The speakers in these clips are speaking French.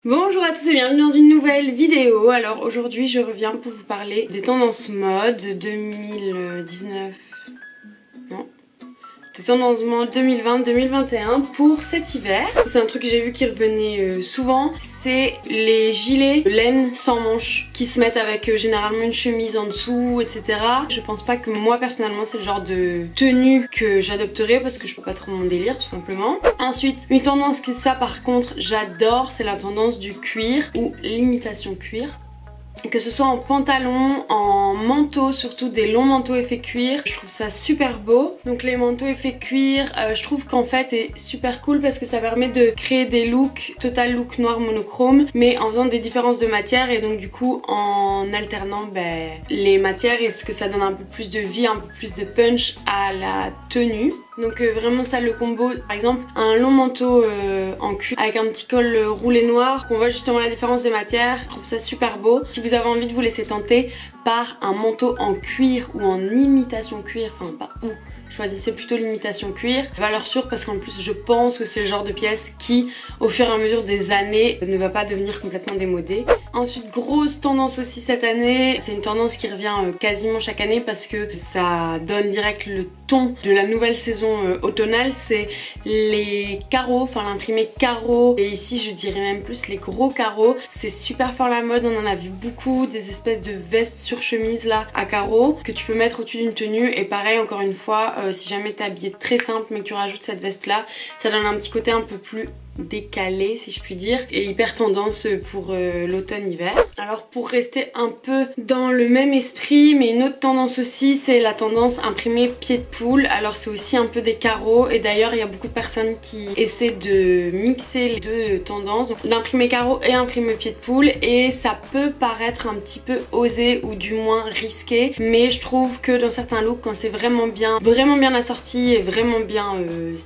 Bonjour à tous et bienvenue dans une nouvelle vidéo. Alors aujourd'hui je reviens pour vous parler des tendances mode 2019, non, des tendances mode 2020-2021 pour cet hiver. C'est un truc que j'ai vu qui revenait souvent, c'est les gilets de laine sans manches qui se mettent avec généralement une chemise en dessous, etc. Je pense pas que moi personnellement c'est le genre de tenue que j'adopterais parce que je peux pas trop mon délire tout simplement. Ensuite, une tendance que ça par contre j'adore, c'est la tendance du cuir ou l'imitation cuir. Que ce soit en pantalon, en manteau, surtout des longs manteaux effet cuir, je trouve ça super beau. Donc les manteaux effet cuir, je trouve qu'en fait est super cool parce que ça permet de créer des looks, total look noir monochrome, mais en faisant des différences de matière et donc du coup en alternant les matières, et ce que ça donne un peu plus de vie, un peu plus de punch à la tenue. Donc vraiment ça, le combo, par exemple un long manteau en cuir avec un petit col roulé noir, qu'on voit justement la différence des matières, je trouve ça super beau. Si vous avez envie de vous laisser tenter par un manteau en cuir ou en imitation cuir, enfin pas ou, choisissez plutôt l'imitation cuir. Valeur sûre parce qu'en plus je pense que c'est le genre de pièce qui au fur et à mesure des années ne va pas devenir complètement démodée. Ensuite, grosse tendance aussi cette année, c'est une tendance qui revient quasiment chaque année parce que ça donne direct le ton de la nouvelle saison automnale, c'est les carreaux, enfin l'imprimé carreaux, et ici je dirais même plus les gros carreaux. C'est super fort la mode, on en a vu beaucoup, des espèces de vestes sur chemise là à carreaux que tu peux mettre au-dessus d'une tenue, et pareil encore une fois, si jamais t'es habillé très simple mais que tu rajoutes cette veste là, ça donne un petit côté un peu plus décalé si je puis dire, et hyper tendance pour l'automne-hiver. Alors pour rester un peu dans le même esprit, mais une autre tendance aussi, c'est la tendance imprimée pied de poule. Alors c'est aussi un peu des carreaux, et d'ailleurs il y a beaucoup de personnes qui essaient de mixer les deux tendances, donc l'imprimer carreau et imprimer pied de poule, et ça peut paraître un petit peu osé ou du moins risqué, mais je trouve que dans certains looks, quand c'est vraiment bien assorti et vraiment bien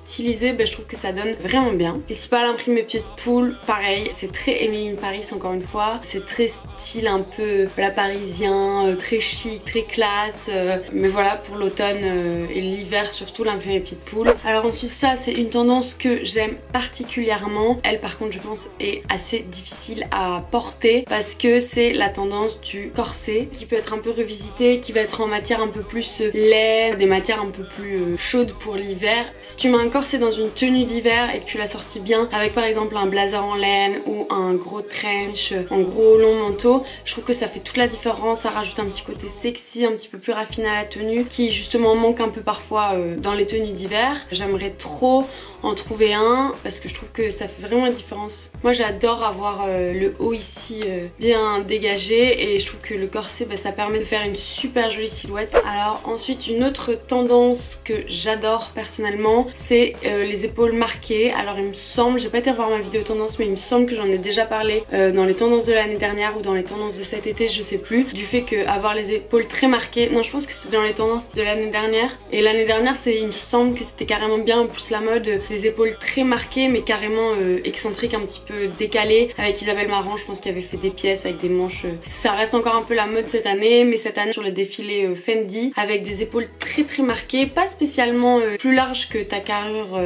stylisé, je trouve que ça donne vraiment bien. Et si pas l'imprimé pied de poule, pareil, c'est très Emily in Paris encore une fois, c'est très style un peu la parisien, très chic, très classe, mais voilà, pour l'automne et l'hiver surtout, l'imprimé pied de poule. Alors ensuite ça, c'est une tendance que j'aime particulièrement. Elle par contre je pense est assez difficile à porter parce que c'est la tendance du corset qui peut être un peu revisité, qui va être en matière un peu plus laine, des matières un peu plus chaudes pour l'hiver. Si tu mets un corset dans une tenue d'hiver et que tu l'assortis bien avec par exemple un blazer en laine ou un gros trench, un gros long manteau, je trouve que ça fait toute la différence. Ça rajoute un petit côté sexy, un petit peu plus raffiné à la tenue, qui justement manque un peu parfois dans les tenues d'hiver. J'aimerais trop en trouver un parce que je trouve que ça fait vraiment la différence. Moi j'adore avoir le haut ici bien dégagé, et je trouve que le corset ça permet de faire une super jolie silhouette. Alors ensuite, une autre tendance que j'adore personnellement, c'est les épaules marquées. Alors il me semble, j'ai pas été revoir ma vidéo tendance, mais il me semble que j'en ai déjà parlé dans les tendances de l'année dernière ou dans les tendances de cet été, je sais plus, du fait que avoir les épaules très marquées, non je pense que c'est dans les tendances de l'année dernière, et l'année dernière il me semble que c'était carrément bien, en plus la mode des épaules très marquées mais carrément excentriques, un petit peu décalées, avec Isabelle Marant je pense qu'il avait fait des pièces avec des manches. Ça reste encore un peu la mode cette année, mais cette année sur les défilés Fendi, avec des épaules très marquées, pas spécialement plus larges que ta carrure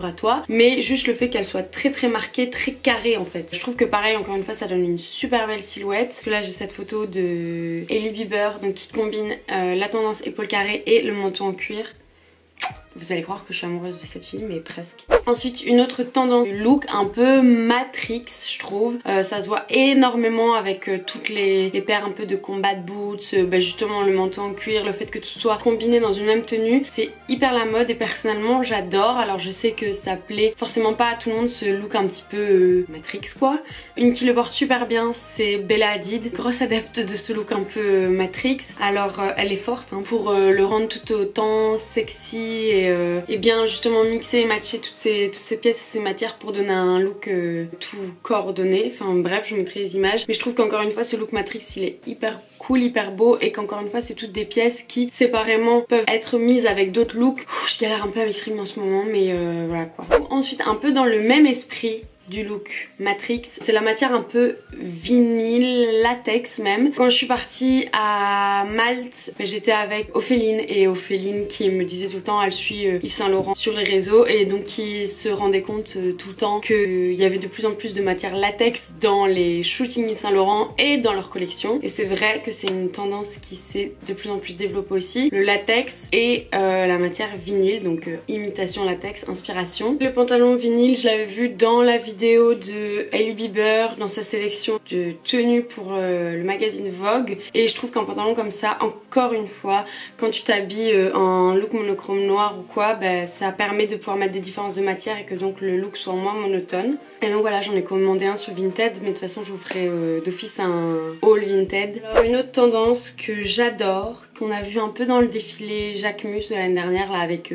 à toi, mais juste le fait qu'elle soit très marquée, très carrée en fait. Je trouve que pareil, encore une fois, ça donne une super belle silhouette. Parce que là j'ai cette photo de Hailey Bieber, donc qui combine la tendance épaule carrée et le manteau en cuir. Vous allez croire que je suis amoureuse de cette fille, mais presque. Ensuite, une autre tendance du look un peu Matrix, je trouve. Ça se voit énormément avec toutes les paires un peu de combat boots, justement le manteau en cuir, le fait que tout soit combiné dans une même tenue. C'est hyper la mode et personnellement j'adore. Alors je sais que ça plaît forcément pas à tout le monde, ce look un petit peu Matrix quoi. Une qui le porte super bien, c'est Bella Hadid, grosse adepte de ce look un peu Matrix. Alors elle est forte pour le rendre tout autant sexy et bien justement mixer et matcher toutes ces pièces et ces matières pour donner un look tout coordonné. Enfin bref, je vous mettrai les images, mais je trouve qu'encore une fois ce look Matrix il est hyper cool, hyper beau, et qu'encore une fois c'est toutes des pièces qui séparément peuvent être mises avec d'autres looks. Je galère un peu avec ce rime en ce moment, mais voilà quoi. Ensuite, un peu dans le même esprit, du look Matrix. C'est la matière un peu vinyle, latex même. Quand je suis partie à Malte, j'étais avec Ophéline, et Ophéline qui me disait tout le temps, elle suit Yves Saint Laurent sur les réseaux, et donc qui se rendait compte tout le temps qu'il y avait de plus en plus de matière latex dans les shootings Yves Saint Laurent et dans leur collection. Et c'est vrai que c'est une tendance qui s'est de plus en plus développée aussi. Le latex et la matière vinyle, donc imitation latex, inspiration. Le pantalon vinyle, je l'avais vu dans la vidéo de Hailey Bieber, dans sa sélection de tenues pour le magazine Vogue, et je trouve qu'un pantalon comme ça, encore une fois, quand tu t'habilles en look monochrome noir ou quoi, bah, ça permet de pouvoir mettre des différences de matière et que donc le look soit moins monotone. Et donc voilà, j'en ai commandé un sur Vinted, mais de toute façon je vous ferai d'office un haul Vinted. Alors une autre tendance que j'adore, qu'on a vu un peu dans le défilé Jacquemus de l'année dernière là avec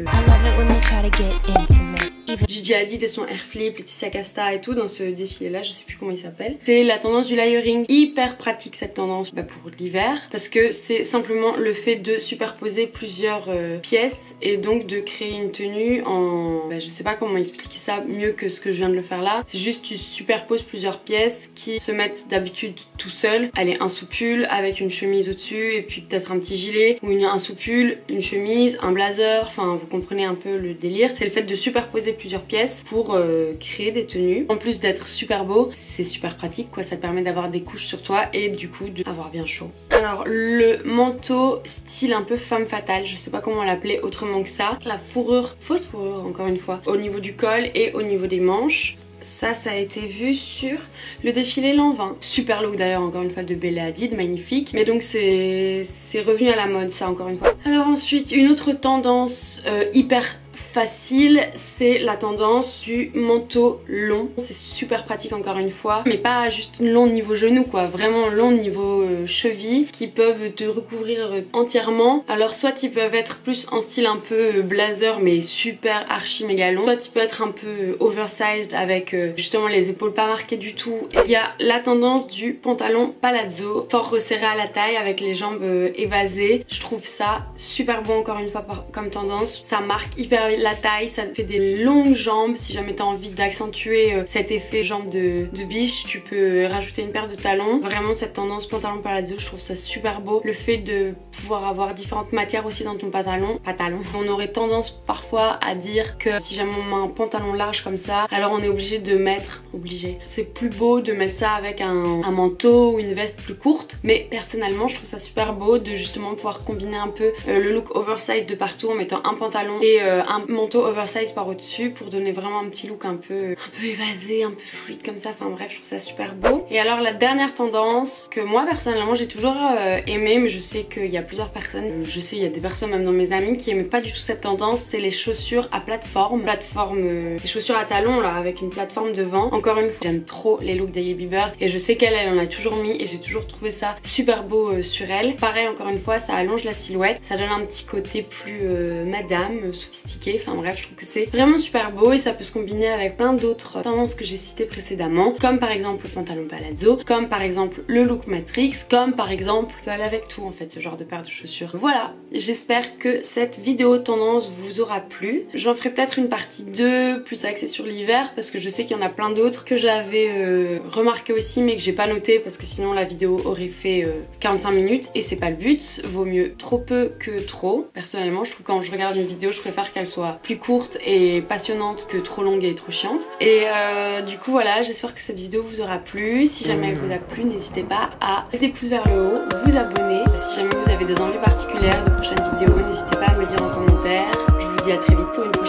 Gigi Hadid et son Air Flip, Laetitia Casta et tout dans ce défilé là, je sais plus comment il s'appelle. C'est la tendance du layering, hyper pratique cette tendance pour l'hiver, parce que c'est simplement le fait de superposer plusieurs pièces et donc de créer une tenue en... je sais pas comment expliquer ça mieux que ce que je viens de le faire là. C'est juste tu superposes plusieurs pièces qui se mettent d'habitude tout seul. Allez, un sous-pull avec une chemise au-dessus et puis peut-être un petit gilet, ou un sous-pull, une chemise, un blazer, enfin vous comprenez un peu le délire. C'est le fait de superposer plusieurs pièces pour créer des tenues. En plus d'être super beau, c'est super pratique quoi, ça te permet d'avoir des couches sur toi et du coup d'avoir bien chaud. Alors le manteau style un peu femme fatale, je sais pas comment l'appeler autrement que ça. La fourrure, fausse fourrure encore une fois, au niveau du col et au niveau des manches. Ça a été vu sur le défilé l'an 20. Super look d'ailleurs encore une fois de Bella Hadid, magnifique. Mais donc c'est revenu à la mode ça encore une fois. Alors ensuite une autre tendance hyper facile, c'est la tendance du manteau long. C'est super pratique encore une fois, mais pas juste long niveau genou quoi, vraiment long niveau cheville, qui peuvent te recouvrir entièrement. Alors soit ils peuvent être plus en style un peu blazer mais super archi méga long, soit ils peuvent être un peu oversized avec justement les épaules pas marquées du tout. Il y a la tendance du pantalon palazzo, fort resserré à la taille avec les jambes évasées. Je trouve ça super bon encore une fois comme tendance, ça marque hyper la taille, ça fait des longues jambes. Si jamais t'as envie d'accentuer cet effet jambe de biche, tu peux rajouter une paire de talons. Vraiment cette tendance pantalon palazzo, je trouve ça super beau. Le fait de pouvoir avoir différentes matières aussi dans ton pantalon. On aurait tendance parfois à dire que si jamais on met un pantalon large comme ça, alors on est obligé de mettre, c'est plus beau de mettre ça avec un manteau ou une veste plus courte. Mais personnellement je trouve ça super beau de justement pouvoir combiner un peu le look oversize de partout en mettant un pantalon et un manteau oversize par au-dessus pour donner vraiment un petit look un peu évasé, un peu fluide comme ça. Enfin bref, je trouve ça super beau. Et alors la dernière tendance que moi personnellement j'ai toujours aimé, mais je sais qu'il y a plusieurs personnes, je sais il y a des personnes même dans mes amis qui aimaient pas du tout cette tendance, c'est les chaussures à plateforme. Les chaussures à talons là avec une plateforme devant. Encore une fois, j'aime trop les looks d'Hailey Bieber et je sais qu'elle en a toujours mis et j'ai toujours trouvé ça super beau sur elle. Pareil encore une fois, ça allonge la silhouette, ça donne un petit côté plus madame, sophistiqué. Enfin bref, je trouve que c'est vraiment super beau et ça peut se combiner avec plein d'autres tendances que j'ai citées précédemment, comme par exemple le pantalon palazzo, comme par exemple le look Matrix, comme par exemple peut aller avec tout en fait ce genre de paire de chaussures. Voilà, j'espère que cette vidéo tendance vous aura plu. J'en ferai peut-être une partie 2 plus axée sur l'hiver parce que je sais qu'il y en a plein d'autres que j'avais remarqué aussi mais que j'ai pas noté parce que sinon la vidéo aurait fait 45 minutes et c'est pas le but. Vaut mieux trop peu que trop. Personnellement je trouve que quand je regarde une vidéo je préfère qu'elle soit plus courte et passionnante que trop longue et trop chiante. Et du coup voilà, j'espère que cette vidéo vous aura plu. Si jamais elle vous a plu, n'hésitez pas à mettre des pouces vers le haut, vous abonner. Si jamais vous avez des envies particulières de prochaines vidéos, n'hésitez pas à me le dire en commentaire. Je vous dis à très vite pour une prochaine.